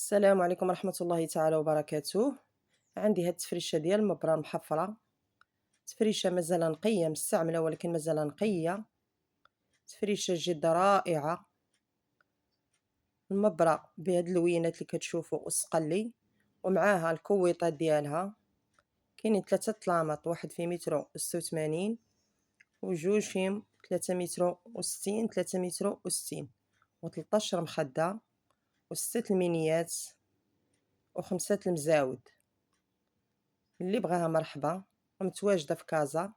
السلام عليكم ورحمة الله تعالى وبركاته. عندي هاد التفريشة ديال المبرة المحفرة، تفريشة مازال نقية مستعملة ولكن مازال نقية، تفريشة جد رائعة. المبرة بهاد اللوينات اللي كتشوفوا والسقلي، ومعاها الكويطات ديالها. كاينين 3 طلامط، واحد في متر و86 وجوج فيهم 3 متر و60 3 متر و60 و13 مخدة و6 المينيات و5 المزاود. اللي بغاها مرحبا، ومتواجدة في كازا.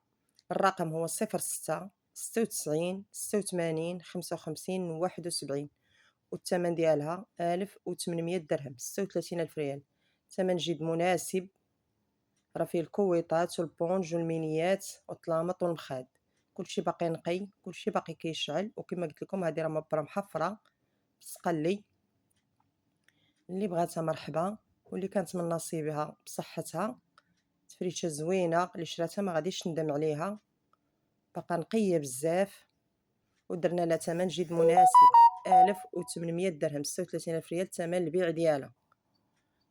الرقم هو 06 96 86 55 71، والثمن ديالها 1800 درهم، 36 ألف ريال. ثمن جد مناسب، راه فيه الكويطات والبونج والمينيات والطلامط والمخاد، كلشي باقي نقي، كلشي باقي كيشعل. وكما قلت لكم هذه راه مبرة محفرة بسقلي. اللي بغاتها مرحبا، واللي كانت من نصيبها بصحتها. تفريشه زوينه، اللي شراتها ما غاديش تندم عليها، باقا نقيه بزاف. ودرنا لها ثمن جد مناسب، 1800 درهم، 36 الف ريال ثمن البيع ديالها.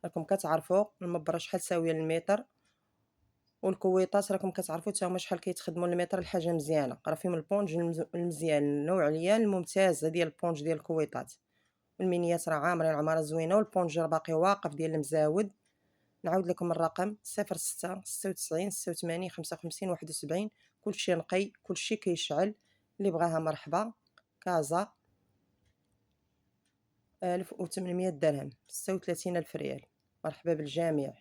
راكم كتعرفوا المبره شحال ساويه المتر، والكويطات راكم كتعرفوا حتى هما شحال كيتخدموا المتر. الحاجه مزيانه، راه فيهم البونج المزيان النوعيه الممتازه ديال البونج ديال الكويطات. والمينيات راه عامرين عماره زوينه، والبونج راه باقي واقف ديال المزاود. نعاود لكم الرقم 06 96 86 55 71. كلشي نقي، كلشي كيشعل. اللي بغاها مرحبا. كازا 1800 درهم، 36 ألف ريال. مرحبا بالجميع.